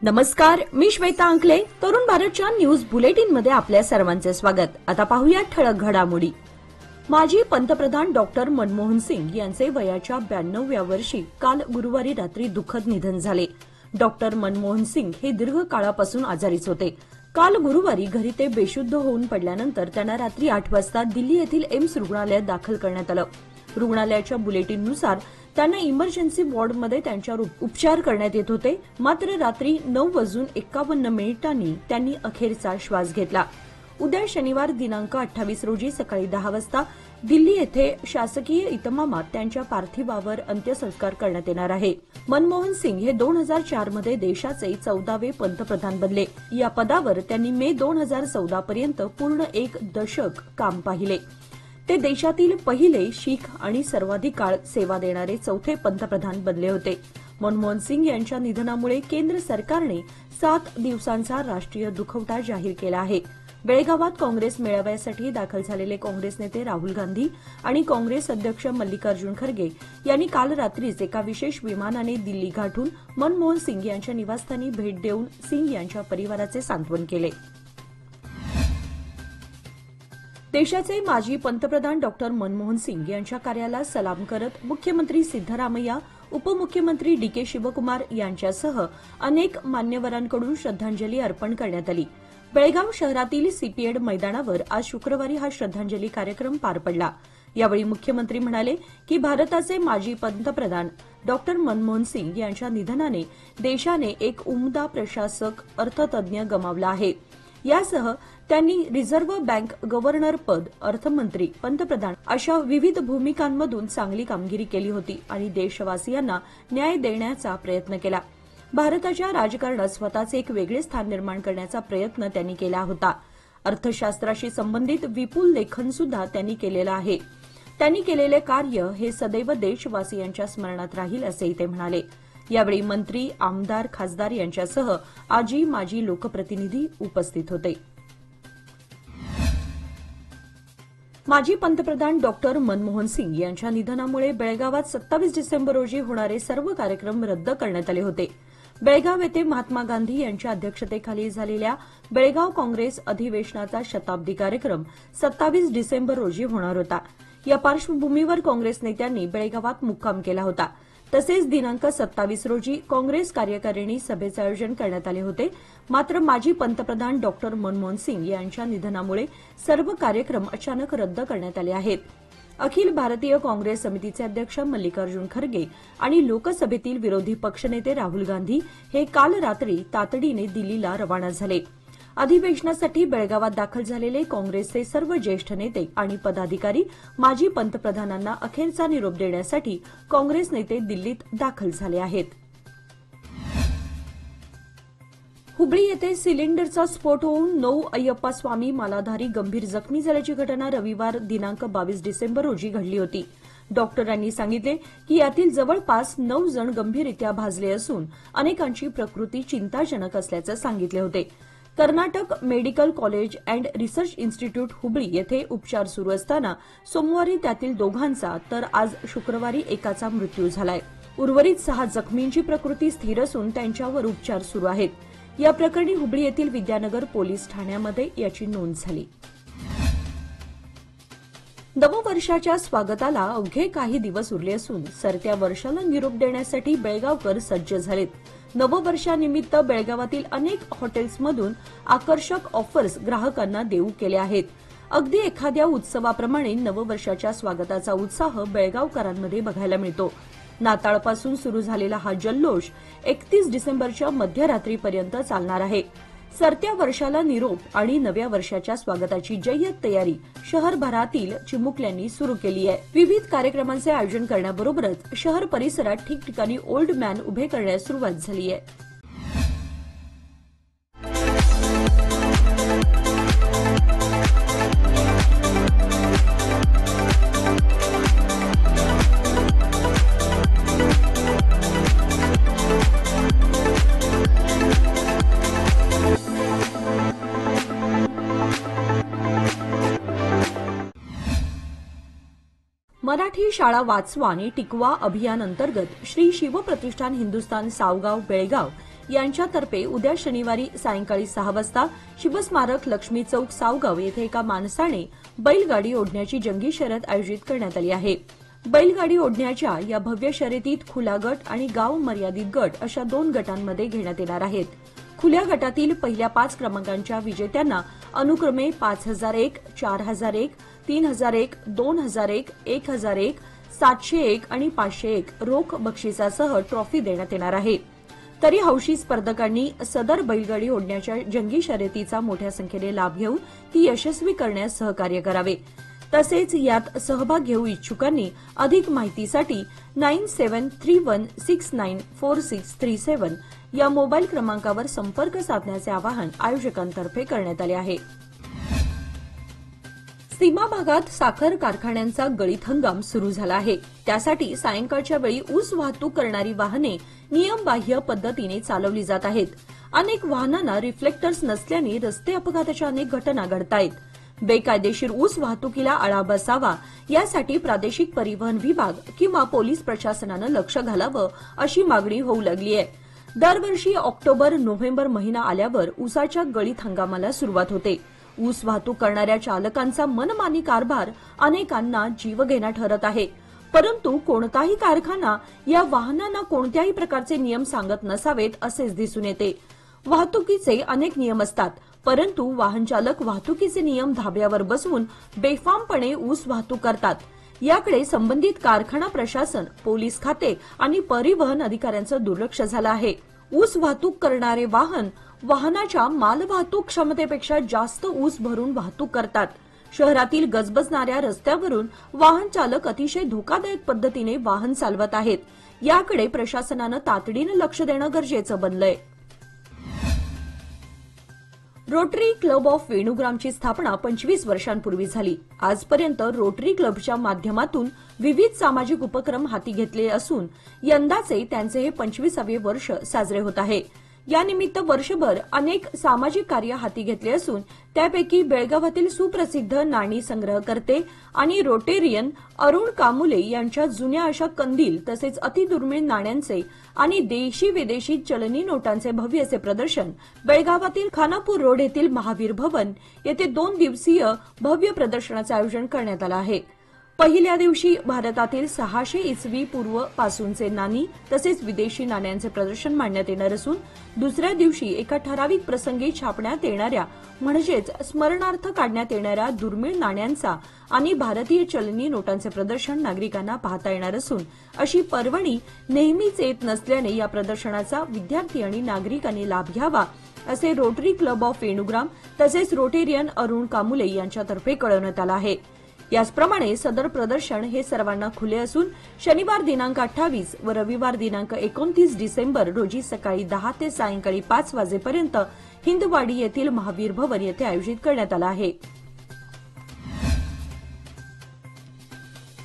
नमस्कार, मी श्वेता अंकले. तरुण भारतच्या न्यूज बुलेटिन मध्ये आपल्या सर्वांचे स्वागत. आता पाहूया ठळक घडामोडी. माजी पंतप्रधान डॉक्टर मनमोहन सिंग यांचे वयाच्या 92व्या वर्षी काल गुरुवारी रात्री दुःखद निधन झाले. डॉक्टर मनमोहन सिंग हे दीर्घ काळापासून आजारीच होते. काल गुरुवारी घरी ते बेशुद्ध होऊन पडल्यानंतर त्यांना रात्री 8 वाजता दिल्ली येथील एम्स रुग्णालयात दाखल करण्यात आलं. रुग्णालयाच्या बुलेटिननुसार त्यांना इमर्जन्सी वॉर्डमध्ये त्यांच्यावर उपचार करण्यात येत होते. मात्र रात्री 9:51 त्यांनी अखेरचा श्वास घेतला. उद्या शनिवार दिनांक 28 रोजी सकाळी 10 वाजता दिल्ली येथे शासकीय इतमामात त्यांच्या पार्थिवावर अंत्यसंस्कार करण्यात येणार आहे. मनमोहन सिंग हे 2004 मध्ये देशाचे 14वे पंतप्रधान बनले. या पदावर त्यांनी मे 2014 पर्यंत पूर्ण एक दशक काम पाहिले. ते देशातील पहिले शीख आणि सर्वाधिक काळ सेवा देणारे चौथे पंतप्रधान बनले होते. मनमोहन सिंग यांच्या निधनामुळे केंद्र सरकारने 7 दिवसांचा राष्ट्रीय दुखवटा जाहीर केला आहे. बेळगावात काँग्रेस मेळाव्यासाठी दाखल झालेले काँग्रेस नेते राहुल गांधी आणि काँग्रेस अध्यक्ष मल्लिकार्जुन खरगे यांनी काल रात्रीच एका विशेष विमानाने दिल्ली गाठून मनमोहन सिंग यांच्या निवासस्थानी भेट देऊन सिंग यांच्या परिवाराचे सांत्वन केले. देशाचे माजी पंतप्रधान डॉक्टर मनमोहन सिंग यांच्या कार्याला सलाम करत मुख्यमंत्री सिद्धरामय्या, उपमुख्यमंत्री डी.के. शिवकुमार यांच्यासह अनेक मान्यवरांकडून श्रद्धांजली अर्पण करण्यात आली. बेळगाव शहरातील सीपीएड मैदानावर आज शुक्रवारी हा श्रद्धांजली कार्यक्रम पार पडला. यावेळी मुख्यमंत्री म्हणाले की भारताचे माजी पंतप्रधान डॉक्टर मनमोहन सिंग यांच्या निधनाने देशाने एक उमदा प्रशासक, अर्थतज्ञ गमावला आहे. यासह त्यांनी रिझर्व्ह बँक गव्हर्नर पद, अर्थमंत्री, पंतप्रधान अशा विविध भूमिकांमधून चांगली कामगिरी केली होती आणि देशवासियांना न्याय देण्याचा प्रयत्न केला. भारताच्या राजकारणात स्वतःचे एक वेगळे स्थान निर्माण करण्याचा प्रयत्न त्यांनी केला होता. अर्थशास्त्राशी संबंधित विपुल लेखन सुद्धा त्यांनी केलेलं आहे. त्यांनी केलेले कार्य हे सदैव देशवासियांच्या स्मरणात राहील असेही ते म्हणाले. यावेळी मंत्री, आमदार, खासदार यांच्यासह आजी माजी लोकप्रतिनिधी उपस्थित होते. माजी पंतप्रधान डॉक्टर मनमोहन सिंग यांच्या निधनामुळे बेळगावात 27 डिसेंबर रोजी होणारे सर्व कार्यक्रम रद्द करण्यात आले होते. बेळगाव येथे महात्मा गांधी यांच्या अध्यक्षतेखाली झालेल्या बेळगाव काँग्रेस अधिवेशनाचा शताब्दी कार्यक्रम 27 डिसेंबर रोजी होणार होता. या पार्श्वभूमीवर काँग्रेस नेत्यांनी बेळगावात मुक्काम केला होता. तसेच दिनांक 27 रोजी काँग्रेस कार्यकारिणी सभेचे आयोजन करण्यात आले होते. मात्र माजी पंतप्रधान डॉक्टर मनमोहन सिंग यांच्या निधनामुळे सर्व कार्यक्रम अचानक रद्द करण्यात आले आहेत. अखिल भारतीय काँग्रेस समितीचे अध्यक्ष मल्लिकार्जुन खरगे आणि लोकसभेतील विरोधी पक्षनेते राहुल गांधी हे काल रात्री तातडीने दिल्लीला रवाना झाले. अधिवेशनासाठी बेळगावात दाखल झालेले काँग्रेसचे सर्व ज्येष्ठ नेते आणि पदाधिकारी माजी पंतप्रधानांना अखेरचा निरोप देण्यासाठी काँग्रेस नेते दिल्लीत दाखल झाले आहेत. हुबळी येथे सिलेंडरचा स्फोट होऊन 9 अय्यप्पा स्वामी मालाधारी गंभीर जखमी झाल्याची घटना रविवार दिनांक 22 डिसेंबर रोजी घडली होती. डॉक्टरांनी सांगितले की यातील जवळपास 9 जण गंभीररित्या भाजले असून अनेकांची प्रकृती चिंताजनक असल्याचं सांगितले होते. Karnataka medical college and research institute Hubli येथे उपचार सुरू असताना सोमवारी त्यातील दोघांचा तर आज शुक्रवारी एकाचा मृत्यू झालाय. उर्वरित 6 जखमींची प्रकृती स्थिर असून त्यांच्यावर उपचार सुरू आहेत. या प्रकरणी हुबळी येथील विद्यानगर पोलीस ठाण्यामध्ये याची नोंद झाली. नववर्षाच्या स्वागताला अवघे काही दिवस उरले असून सरत्या वर्षाला निरोप देण्यासाठी बेळगावकर सज्ज झालेत. नववर्षानिमित्त बेळगावातील अनेक हॉटेल्समधून आकर्षक ऑफर्स ग्राहकांना देऊ केले आहेत. अगदी एखाद्या उत्सवाप्रमाणे नववर्षाच्या स्वागताचा उत्साह बेळगावकरांमध्ये बघायला मिळतो. नाताळपासून सुरू झालेला हा जल्लोष 31 डिसेंबरच्या मध्यरात्रीपर्यंत चालणार आहे. सरत्या वर्षाला निरोप आणि नव्या वर्षाच्या स्वागताची जय्यत तयारी शहरभरातील चिमुकल्यांनी सुरू केली आहे. विविध कार्यक्रमांचे आयोजन करण्याबरोबरच शहर परिसरात ठिकठिकाणी ओल्ड मॅन उभे करण्यास सुरुवात झाली आहे. मराठी शाळा वाचवा आणि टिकवा अभियान अंतर्गत श्री शिवप्रतिष्ठान हिंदुस्थान सावगाव बेळगाव यांच्यातर्फे उद्या शनिवारी सायंकाळी 6 वाजता शिवस्मारक लक्ष्मी चौक सावगाव येथे एका माणसाने बैलगाडी ओढण्याची जंगी शर्यत आयोजित करण्यात आली आहे। बैलगाडी ओढण्याच्या या भव्य शर्यतीत खुला गट आणि गाव मर्यादित गट अशा 2 गटांमध्ये घेण्यात येणार आहेत। खुल्या गटातील पहिल्या 5 क्रमांकांच्या विजेत्यांना अनुक्रमे 5001, 4001, 3001, 2001, 1001, 701 आणि 501 रोख बक्षिसासह ट्रॉफी देण्यात येणार आहे। तरी हौशी स्पर्धकांनी सदर बैलगाडी ओढण्याच्या जंगी शर्यतीचा मोठ्या संख्येने लाभ घेऊन ती यशस्वी करण्यास सहकार्य करावे। तसेच यात सहभाग घेऊ इच्छुकांनी अधिक माहितीसाठी 9731694637 या मोबाईल क्रमांकावर संपर्क साधण्याचे आवाहन आयोजकांतर्फे करण्यात आले आहे। सीमा भागात साखर कारखान्यांचा गळीत हंगाम सुरू झाला आहे। त्यासाठी सायंकाळच्या वेळी ऊस वाहतूक करणारी वाहने नियमबाह्य पद्धतीने चालवली जात आहेत। अनेक वाहनांना रिफ्लेक्टर्स नसल्याने रस्ते अपघाताच्या अनेक घटना घडतायत। बेकायदेशीर ऊस वाहतुकीला आळा बसावा यासाठी प्रादेशिक परिवहन विभाग किंवा पोलीस प्रशासनानं लक्ष घालावं अशी मागणी होऊ लागली आहे। दरवर्षी ऑक्टोबर-नोव्हेंबर महिना आल्यावर ऊसाच्या गळीत हंगामाला सुरुवात होते। ऊस वाहतूक करणाऱ्या चालकांचा मनमानी कारभार अनेकांना जीवघेणा ठरत आहे। परंतु कोणताही कारखाना या वाहनांना कोणत्याही प्रकारचे नियम सांगत नसावेत असेच दिसून येते। वाहतुकीचे अनेक नियम असतात, परंतु वाहन चालक वाहतुकीचे नियम धाब्यावर बसवून बेफामपणे ऊस वाहतूक करतात। याकडे संबंधित कारखाना प्रशासन, पोलीस खाते आणि परिवहन अधिकाऱ्यांचं दुर्लक्ष झालं आहे। ऊस वाहतूक करणारे वाहनाच्या मालवाहतूक क्षमतेपेक्षा जास्त ऊस भरून वाहतूक करतात। शहरातील गजबजणाऱ्या रस्त्यावरून वाहन चालक अतिशय धोकादायक पद्धतीने वाहन चालवत आहेत। याकडे प्रशासनानं तातडीनं लक्ष देणं गरजेचं बनलंय। रोटरी क्लब ऑफ वेणुग्रामची स्थापना 25 वर्षांपूर्वी झाली। आजपर्यंत रोटरी क्लबच्या माध्यमातून विविध सामाजिक उपक्रम हाती घेतले असून यंदाचे त्यांचे हे 25वे वर्ष साजरे होत आहे। यानिमित्त वर्षभर अनेक सामाजिक कार्य हाती घेतले असून त्यापैकी बेळगावातील सुप्रसिद्ध नाणी संग्रहकर्ते आणि रोटेरियन अरुण कामुले यांच्या जुन्या अशा कंदील तसेच अतिदुर्मिळ नाण्यांचे आणि देशी विदेशी चलनी नोटांचे भव्य असे प्रदर्शन बेळगावातील खानापूर रोड येथील महावीर भवन येथे 2 दिवसीय भव्य प्रदर्शनाचे आयोजन करण्यात आले आहे। पहिल्या दिवशी भारतातील 600 इसवी पूर्व पासूनचे नाणी तसेच विदेशी नाण्यांचे प्रदर्शन मांडण्यात येणार असून दुसऱ्या दिवशी एका ठराविक प्रसंगी छापण्यात येणाऱ्या म्हणजेच स्मरणार्थ काढण्यात येणाऱ्या दुर्मिळ नाण्यांचा आणि भारतीय चलनी नोटांचे प्रदर्शन नागरिकांना पाहता येणार असून अशी पर्वणी नेहमीच येत नसल्याने या प्रदर्शनाचा विद्यार्थी आणि नागरिकांनी लाभ घ्यावा असे रोटरी क्लब ऑफ वेणुग्राम तसेच रोटेरियन अरुण कामुले यांच्यातर्फे कळवण्यात आलं आहे। याचप्रमाणे सदर प्रदर्शन हे सर्वांना खुले असून शनिवार दिनांक 28 व रविवार दिनांक 29 डिसेंबर रोजी सकाळी 10 ते सायंकाळी 5 वाजेपर्यंत हिंदवाडी येथील महावीर भवन येथे आयोजित करण्यात आलं आहे।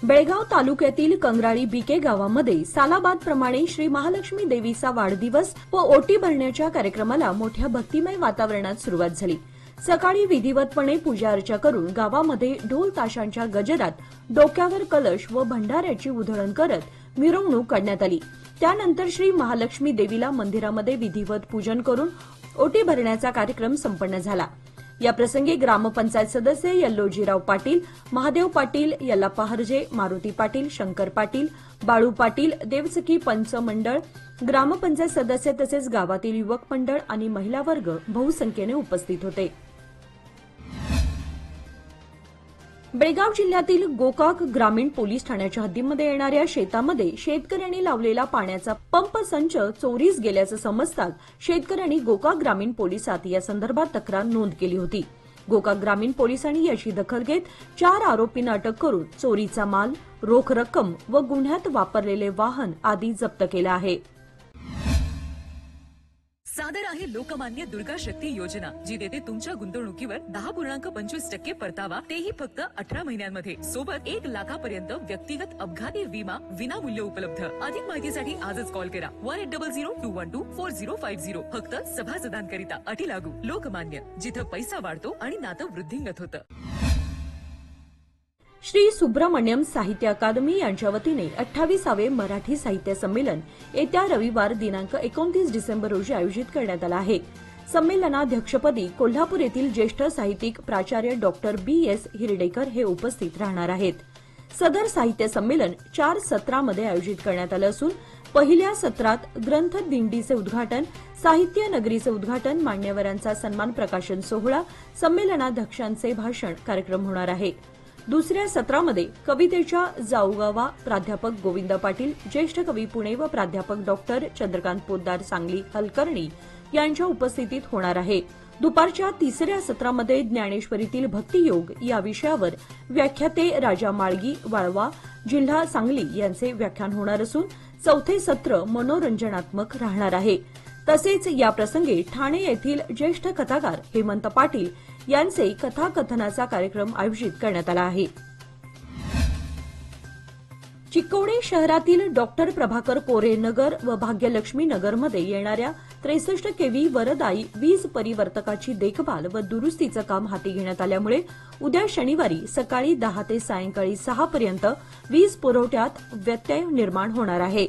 बेळगाव तालुक्यातील कंगराळी बीके गावामध्ये सालाबादप्रमाणे श्री महालक्ष्मी देवीचा वाढदिवस व ओटी भरण्याच्या कार्यक्रमाला मोठ्या भक्तिमय वातावरणात सुरुवात झाली। सकाळी विधिवतपणे पूजा अर्चा करून गावामध्ये ढोल ताशांच्या गजरात डोक्यावर कलश व भंडाऱ्याची उधळण करत मिरवणूक काढण्यात आली। त्यानंतर श्री महालक्ष्मी देवीला मंदिरामध्ये विधिवत पूजन करून ओटी भरण्याचा कार्यक्रम संपन्न झाला। या प्रसंगी ग्रामपंचायत सदस्य यल्लोजीराव पाटील, महादेव पाटील, यल्लाप्पा हरजे, मारुती पाटील, शंकर पाटील, बाळू पाटील, देवसखी पंच मंडळ, ग्रामपंचायत सदस्य तसेच गावातील युवक मंडळ आणि महिला वर्ग बहुसंख्येने उपस्थित होते। बेळगाव जिल्ह्यातील गोकाक ग्रामीण पोलीस ठाण्याच्या हद्दीमध्ये येणाऱ्या शेतामध्ये शेतकऱ्यांनी लावलेला पाण्याचा पंप संच चोरीस गेल्याचं समजताच शेतकऱ्यांनी गोकाक ग्रामीण पोलिसात या संदर्भात तक्रार नोंद केली होती। गोकाक ग्रामीण पोलिसांनी याची दखल घेत 4 आरोपींना अटक करून चोरीचा माल, रोख रक्कम व गुन्ह्यात वापरलेले वाहन आदी जप्त केलं आहे। सादर आहे लोकमान्य दुर्गा शक्ती योजना, जी देते तुमच्या गुंतवणुकीवर 10.25% परतावा, तेही फक्त 18 महिन्यांमध्ये। सोबत 1 लाखापर्यंत व्यक्तिगत अपघाती विमा विनामूल्य उपलब्ध। अधिक माहितीसाठी आजच कॉल करा 1800-212-4050। फक्त सभासदांकरिता, अटी लागू। लोकमान्य, जिथं पैसा वाढतो आणि नातं वृद्धिंगत होतं। श्री सुब्रमण्यम साहित्य अकादमी यांच्या वतीने 28वे मराठी साहित्य संमेलन येत्या रविवार दिनांक 29 डिसेंबर रोजी आयोजित करण्यात आलं आहे. संमेलनाध्यक्षपदी कोल्हापूर येथील ज्येष्ठ साहित्यिक प्राचार्य डॉक्टर B.S. हिरडेकर हे उपस्थित राहणार आहेत. सदर साहित्य संमेलन 4 सत्रामध्ये आयोजित करण्यात आलं असून पहिल्या सत्रात ग्रंथ दिंडीचे उद्घाटन, साहित्य नगरीचे उद्घाटन, मान्यवरांचा सन्मान प्रकाशन सोहळा, संमेलनाध्यक्षांचे भाषण कार्यक्रम होणार आहे. दुसऱ्या सत्रामध्ये कवितेच्या जाऊगावा प्राध्यापक गोविंद पाटील, ज्येष्ठ कवी पुणे व प्राध्यापक डॉक्टर चंद्रकांत पोद्दार सांगली हलकर्णी यांच्या उपस्थितीत होणार आहे. दुपारच्या तिसऱ्या सत्रामध्ये ज्ञानेश्वरीतील भक्तियोग या विषयावर व्याख्याते राजा माळगी वाळवा जिल्हा सांगली यांचे व्याख्यान होणार असून चौथे सत्र मनोरंजनात्मक राहणार आहे. तसेच या प्रसंगी ठाणे येथील ज्येष्ठ कथाकार हेमंत पाटील यांचे कथाकथनाचा कार्यक्रम आयोजित करण्यात आला आहे. चिक्कोडी शहरातील डॉक्टर प्रभाकर कोरे नगर व भाग्यलक्ष्मी नगरमध्ये येणाऱ्या 63 केव्ही वरदायी वीज परिवर्तकाची देखभाल व दुरुस्तीचं काम हाती घेण्यात आल्यामुळे उद्या शनिवारी सकाळी 10 ते सायंकाळी 6 पर्यंत वीज पुरवठ्यात व्यत्यय निर्माण होणार आहे.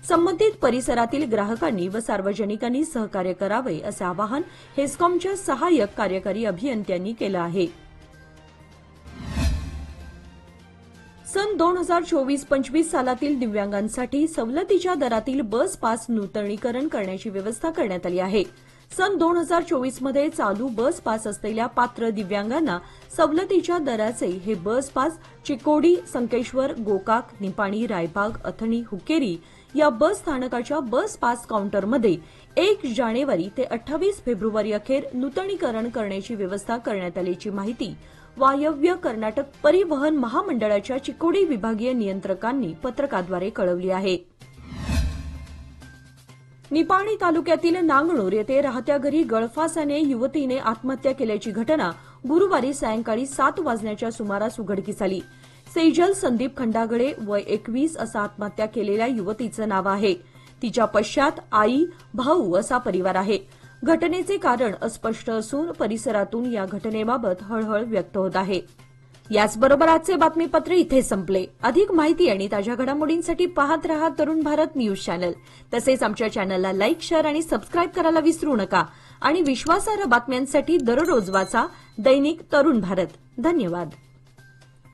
संबंधित परिसरातील ग्राहकांनी व सार्वजनिकांनी सहकार्य करावे असे आवाहन हेस्कॉमच्या सहाय्यक कार्यकारी अभियंत्यांनी केलं आहे. सन 2024-25 सालातील दिव्यांगांसाठी सवलतीच्या दरातील बस पास नूतनीकरण करण्याची व्यवस्था करण्यात आली आहे. सन 2024 मध्ये चालू बस पास असलेल्या पात्र दिव्यांगांना सवलतीच्या दराचे हे बस पास चिक्कोडी, संकेश्वर, गोकाक, निपाणी, रायबाग, अथणी, हुक्केरी या बस स्थानकाच्या बस पास काउंटरमध्ये 1 जानेवारी ते 28 फेब्रुवारी अखेर नूतनीकरण करण्याची व्यवस्था करण्यात आल्याची माहिती वायव्य कर्नाटक परिवहन महामंडळाच्या चिक्कोडी विभागीय नियंत्रकांनी पत्रकाद्वारे कळवली आहे. निपाणी तालुक्यातील नांगणूर येथे राहत्या घरी गळफासाने युवतीने आत्महत्या केल्याची घटना गुरुवारी सायंकाळी 7 वाजण्याच्या सुमारास उघडकीस आली. सेजल संदीप खंडागळे वय 21 असं आत्महत्या केलेल्या युवतीचं नाव आहे. तिच्या पश्चात आई, भाऊ असा परिवार आहे. घटनेचे कारण अस्पष्ट असून परिसरातून या घटनेबाबत हळहळ व्यक्त होत आहे. याचबरोबर आजचे बातमीपत्र इथे संपले. अधिक माहिती आणि ताज्या घडामोडींसाठी पाहत रहा तरुण भारत न्यूज चॅनल. तसेच आमच्या चॅनलला लाईक, शेअर आणि सबस्क्राईब करायला विसरू नका. आणि विश्वासार्ह बातम्यांसाठी दररोज वाचा दैनिक तरुण भारत. धन्यवाद.